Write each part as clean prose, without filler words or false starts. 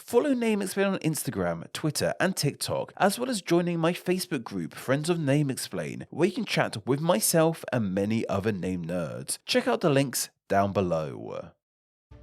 Follow Name Explain on Instagram, Twitter, and TikTok, as well as joining my Facebook group, Friends of Name Explain, where you can chat with myself and many other name nerds. Check out the links down below.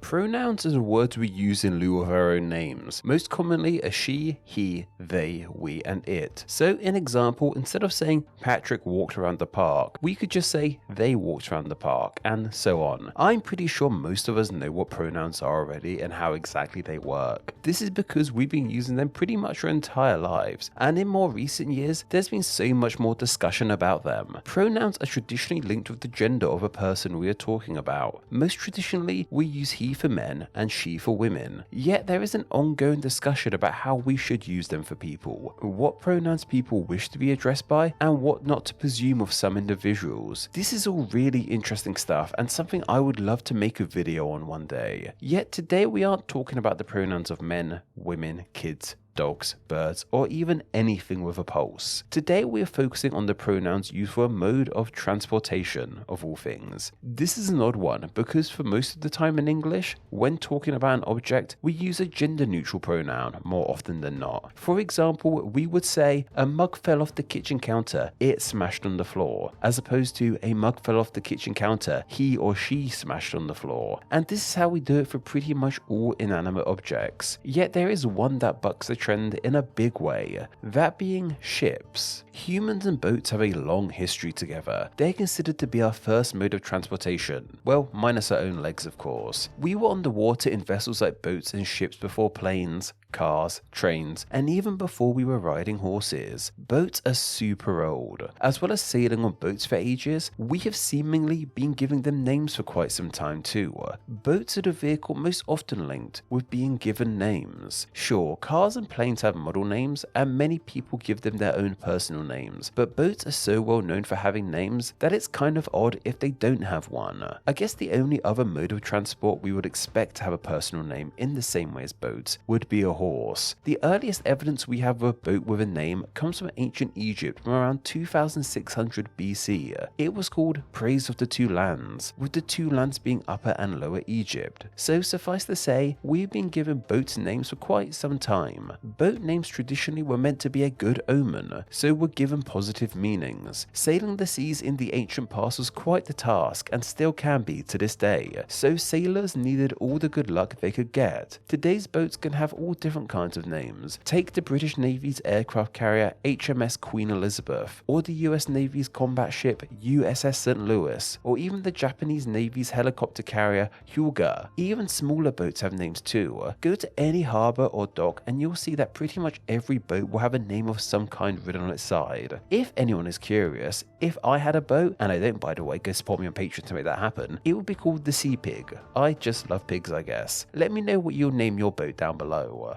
Pronouns is a word we use in lieu of our own names, most commonly a she, he, they, we, and it. So in example, instead of saying Patrick walked around the park, we could just say they walked around the park, and so on. I'm pretty sure most of us know what pronouns are already and how exactly they work. This is because we've been using them pretty much our entire lives, and in more recent years, there's been so much more discussion about them. Pronouns are traditionally linked with the gender of a person we are talking about. Most traditionally, we use he for men and she for women, yet there is an ongoing discussion about how we should use them for people, what pronouns people wish to be addressed by, and what not to presume of some individuals. This is all really interesting stuff and something I would love to make a video on one day. Yet today we aren't talking about the pronouns of men, women, kids, dogs, birds, or even anything with a pulse. Today we are focusing on the pronouns used for a mode of transportation, of all things. This is an odd one because for most of the time in English, when talking about an object, we use a gender-neutral pronoun more often than not. For example, we would say, a mug fell off the kitchen counter, it smashed on the floor, as opposed to a mug fell off the kitchen counter, he or she smashed on the floor. And this is how we do it for pretty much all inanimate objects. Yet there is one that bucks the trend in a big way, that being ships. Humans and boats have a long history together. They're considered to be our first mode of transportation. Well, minus our own legs of course. We were on the water in vessels like boats and ships before planes, cars, trains, and even before we were riding horses. Boats are super old. As well as sailing on boats for ages, we have seemingly been giving them names for quite some time too. Boats are the vehicle most often linked with being given names. Sure, cars and planes have model names, and many people give them their own personal names, but boats are so well known for having names that it's kind of odd if they don't have one. I guess the only other mode of transport we would expect to have a personal name in the same way as boats would be a horse. The earliest evidence we have of a boat with a name comes from ancient Egypt from around 2600 BC. It was called Praise of the Two Lands, with the two lands being Upper and Lower Egypt. So suffice to say, we've been given boats names for quite some time. Boat names traditionally were meant to be a good omen, so were given positive meanings. Sailing the seas in the ancient past was quite the task and still can be to this day, so sailors needed all the good luck they could get. Today's boats can have all different kinds of names. Take the British Navy's aircraft carrier HMS Queen Elizabeth, or the US Navy's combat ship USS St. Louis, or even the Japanese Navy's helicopter carrier Hyuga. Even smaller boats have names too. Go to any harbour or dock and you'll see that pretty much every boat will have a name of some kind written on its side. If anyone is curious, if I had a boat, and I don't by the way, go support me on Patreon to make that happen, it would be called the Sea Pig. I just love pigs I guess. Let me know what you'll name your boat down below.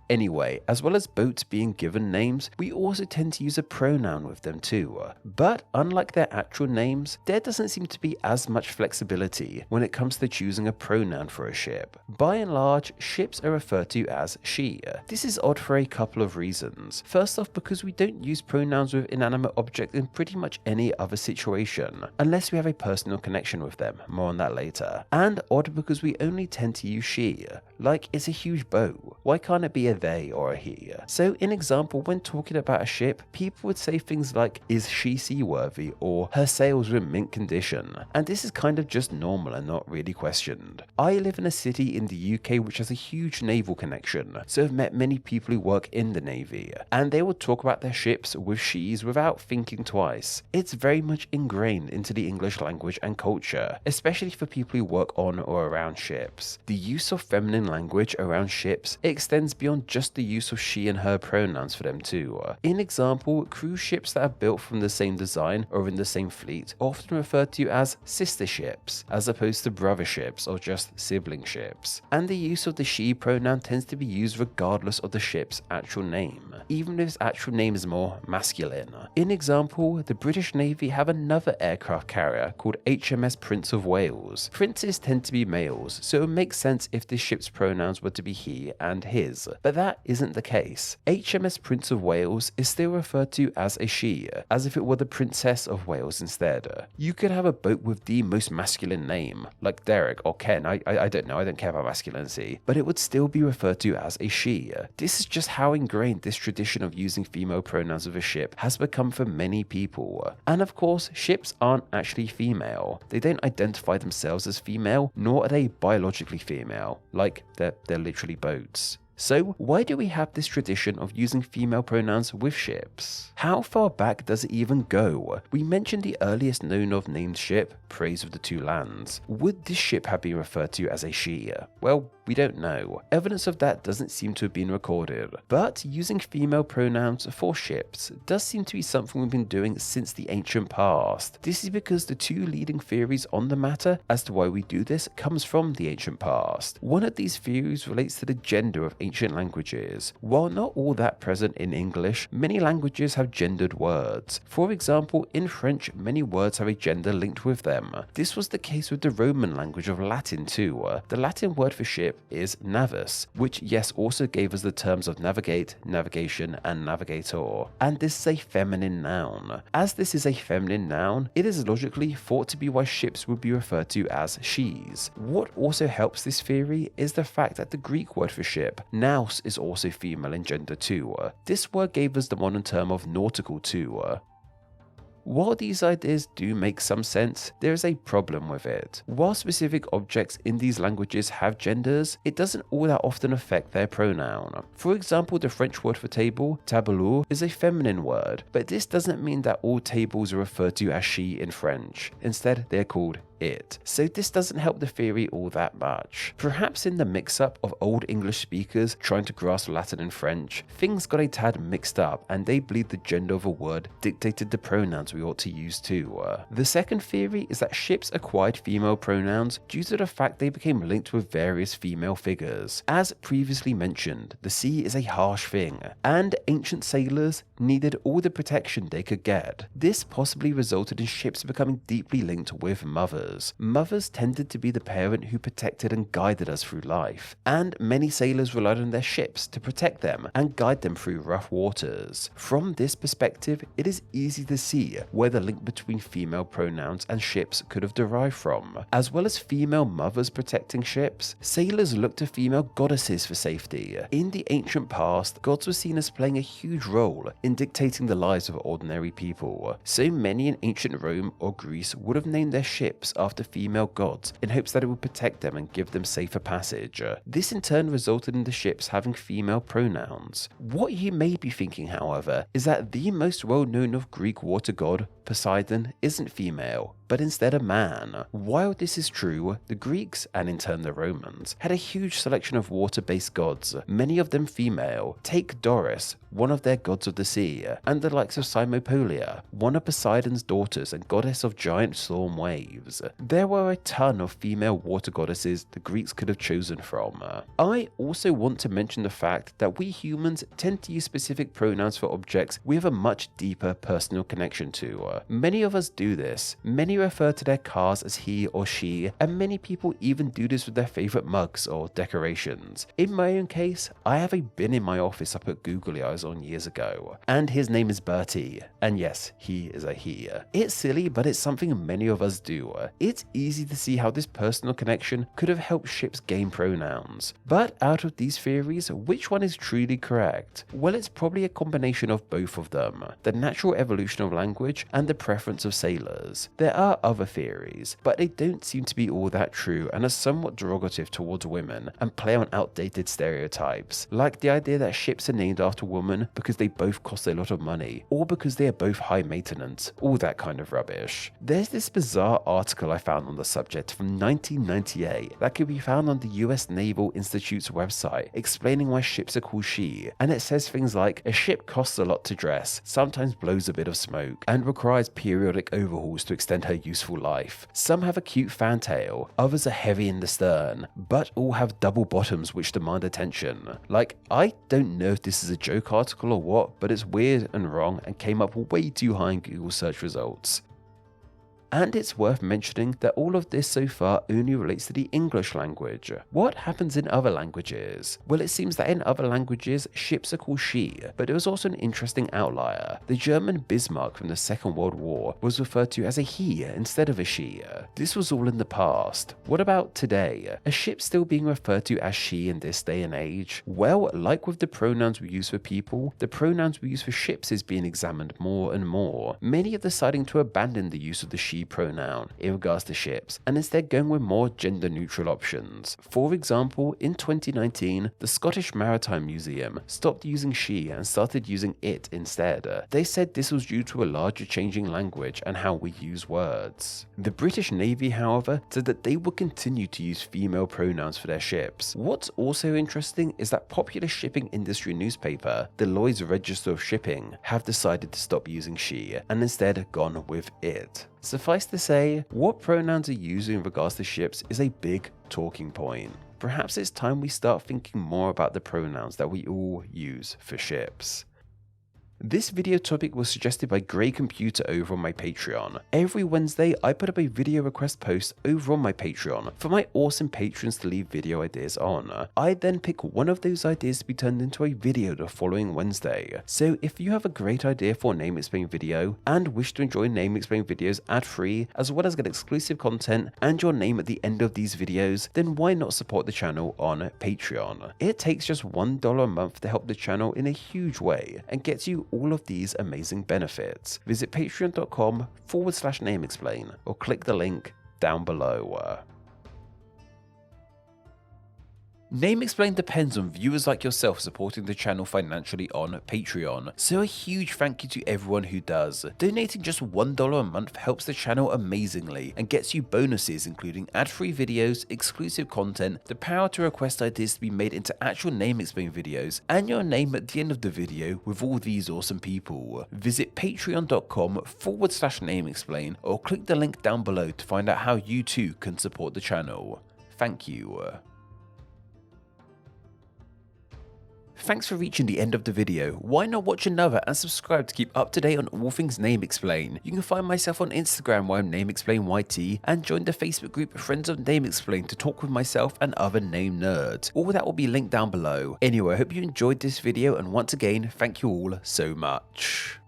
Anyway, as well as boats being given names, we also tend to use a pronoun with them too. But unlike their actual names, there doesn't seem to be as much flexibility when it comes to choosing a pronoun for a ship. By and large, ships are referred to as she. This is odd for a couple of reasons. First off, because we don't use pronouns with inanimate objects in pretty much any other situation, unless we have a personal connection with them, more on that later. And odd because we only tend to use she, like it's a huge boat. Why can't it be a they or a he? So in example, when talking about a ship, people would say things like, is she seaworthy, or her sails are in mint condition, and this is kind of just normal and not really questioned. I live in a city in the UK which has a huge naval connection, so I've met many people who work in the Navy, and they will talk about their ships with she's without thinking twice. It's very much ingrained into the English language and culture, especially for people who work on or around ships. The use of feminine language around ships extends beyond just the use of she and her pronouns for them too. In example, cruise ships that are built from the same design or in the same fleet are often referred to as sister ships, as opposed to brother ships or just sibling ships. And the use of the she pronoun tends to be used regardless of the ship's actual name, even if its actual name is more masculine. In example, the British Navy have another aircraft carrier called HMS Prince of Wales. Princes tend to be males, so it makes sense if this ship's pronouns were to be he and and his, but that isn't the case. HMS Prince of Wales is still referred to as a she, as if it were the Princess of Wales instead. You could have a boat with the most masculine name, like Derek or Ken, I don't know, I don't care about masculinity, but it would still be referred to as a she. This is just how ingrained this tradition of using female pronouns of a ship has become for many people. And of course, ships aren't actually female. They don't identify themselves as female, nor are they biologically female, like they're literally boats. So why do we have this tradition of using female pronouns with ships? How far back does it even go? We mentioned the earliest known of named ship, Praise of the Two Lands. Would this ship have been referred to as a she? Well, we don't know. Evidence of that doesn't seem to have been recorded. But using female pronouns for ships does seem to be something we've been doing since the ancient past. This is because the two leading theories on the matter as to why we do this comes from the ancient past. One of these theories relates to the gender of ancient languages. While not all that present in English, many languages have gendered words. For example, in French, many words have a gender linked with them. This was the case with the Roman language of Latin too. The Latin word for ship is navus, which yes also gave us the terms of navigate, navigation, and navigator. And this is a feminine noun. As this is a feminine noun, it is logically thought to be why ships would be referred to as she's. What also helps this theory is the fact that the Greek word for ship, naus, is also female in gender too. This word gave us the modern term of nautical too. While these ideas do make some sense, there is a problem with it. While specific objects in these languages have genders, it doesn't all that often affect their pronoun. For example, the French word for table, tableau, is a feminine word, but this doesn't mean that all tables are referred to as she in French. Instead, they're called it. So this doesn't help the theory all that much. Perhaps in the mix-up of old English speakers trying to grasp Latin and French, things got a tad mixed up and they believed the gender of a word dictated the pronouns we ought to use too. The second theory is that ships acquired female pronouns due to the fact they became linked with various female figures. As previously mentioned, the sea is a harsh thing, and ancient sailors needed all the protection they could get. This possibly resulted in ships becoming deeply linked with mothers. Mothers tended to be the parent who protected and guided us through life, and many sailors relied on their ships to protect them and guide them through rough waters. From this perspective, it is easy to see where the link between female pronouns and ships could have derived from. As well as female mothers protecting ships, sailors looked to female goddesses for safety. In the ancient past, gods were seen as playing a huge role in dictating the lives of ordinary people. So many in ancient Rome or Greece would have named their ships after female gods in hopes that it would protect them and give them safer passage. This in turn resulted in the ships having female pronouns. What you may be thinking, however, is that the most well-known of Greek water god, Poseidon, isn't female, but instead a man. While this is true, the Greeks, and in turn the Romans, had a huge selection of water-based gods, many of them female. Take Doris, one of their gods of the sea, and the likes of Cymopolia, one of Poseidon's daughters and goddess of giant storm waves. There were a ton of female water goddesses the Greeks could have chosen from. I also want to mention the fact that we humans tend to use specific pronouns for objects we have a much deeper personal connection to. Many of us do this. Many refer to their cars as he or she, and many people even do this with their favorite mugs or decorations. In my own case, I have a bin in my office I put googly eyes on years ago, and his name is Bertie, and yes, he is a he. It's silly, but it's something many of us do. It's easy to see how this personal connection could have helped ships gain pronouns. But out of these theories, which one is truly correct? Well, it's probably a combination of both of them, the natural evolution of language and the preference of sailors. There are other theories, but they don't seem to be all that true and are somewhat derogative towards women and play on outdated stereotypes, like the idea that ships are named after women because they both cost a lot of money, or because they are both high maintenance, all that kind of rubbish. There's this bizarre article I found on the subject from 1998 that can be found on the US Naval Institute's website explaining why ships are called she, and it says things like, a ship costs a lot to dress, sometimes blows a bit of smoke, and requires periodic overhauls to extend her useful life. Some have a cute fantail, others are heavy in the stern, but all have double bottoms which demand attention. Like, I don't know if this is a joke article or what, but it's weird and wrong and came up way too high in Google search results. And it's worth mentioning that all of this so far only relates to the English language. What happens in other languages? Well, it seems that in other languages, ships are called she, but there was also an interesting outlier. The German Bismarck from the Second World War was referred to as a he instead of a she. This was all in the past. What about today? A ship still being referred to as she in this day and age? Well, like with the pronouns we use for people, the pronouns we use for ships is being examined more and more. Many are deciding to abandon the use of the she pronoun in regards to ships and instead going with more gender neutral options. For example, in 2019, the Scottish Maritime Museum stopped using she and started using it instead. They said this was due to a larger changing language and how we use words. The British Navy, however, said that they will continue to use female pronouns for their ships. What's also interesting is that popular shipping industry newspaper, the Lloyd's Register of Shipping, have decided to stop using she and instead gone with it. Suffice to say, what pronouns are used in regards to ships is a big talking point. Perhaps it's time we start thinking more about the pronouns that we all use for ships. This video topic was suggested by Grey Computer over on my Patreon. Every Wednesday, I put up a video request post over on my Patreon for my awesome patrons to leave video ideas on. I then pick one of those ideas to be turned into a video the following Wednesday. So if you have a great idea for a Name Explain video and wish to enjoy Name Explain videos ad-free, as well as get exclusive content and your name at the end of these videos, then why not support the channel on Patreon? It takes just $1 a month to help the channel in a huge way and gets you all of these amazing benefits. Visit patreon.com/nameexplain or click the link down below. Name Explain depends on viewers like yourself supporting the channel financially on Patreon, so a huge thank you to everyone who does. Donating just $1 a month helps the channel amazingly and gets you bonuses including ad-free videos, exclusive content, the power to request ideas to be made into actual Name Explain videos, and your name at the end of the video with all these awesome people. Visit patreon.com/nameexplain or click the link down below to find out how you too can support the channel. Thank you. Thanks for reaching the end of the video. Why not watch another and subscribe to keep up to date on all things Name Explain. You can find myself on Instagram where I'm NameExplainYT and join the Facebook group Friends of Name Explain to talk with myself and other name nerds. All that will be linked down below. Anyway, I hope you enjoyed this video and once again, thank you all so much.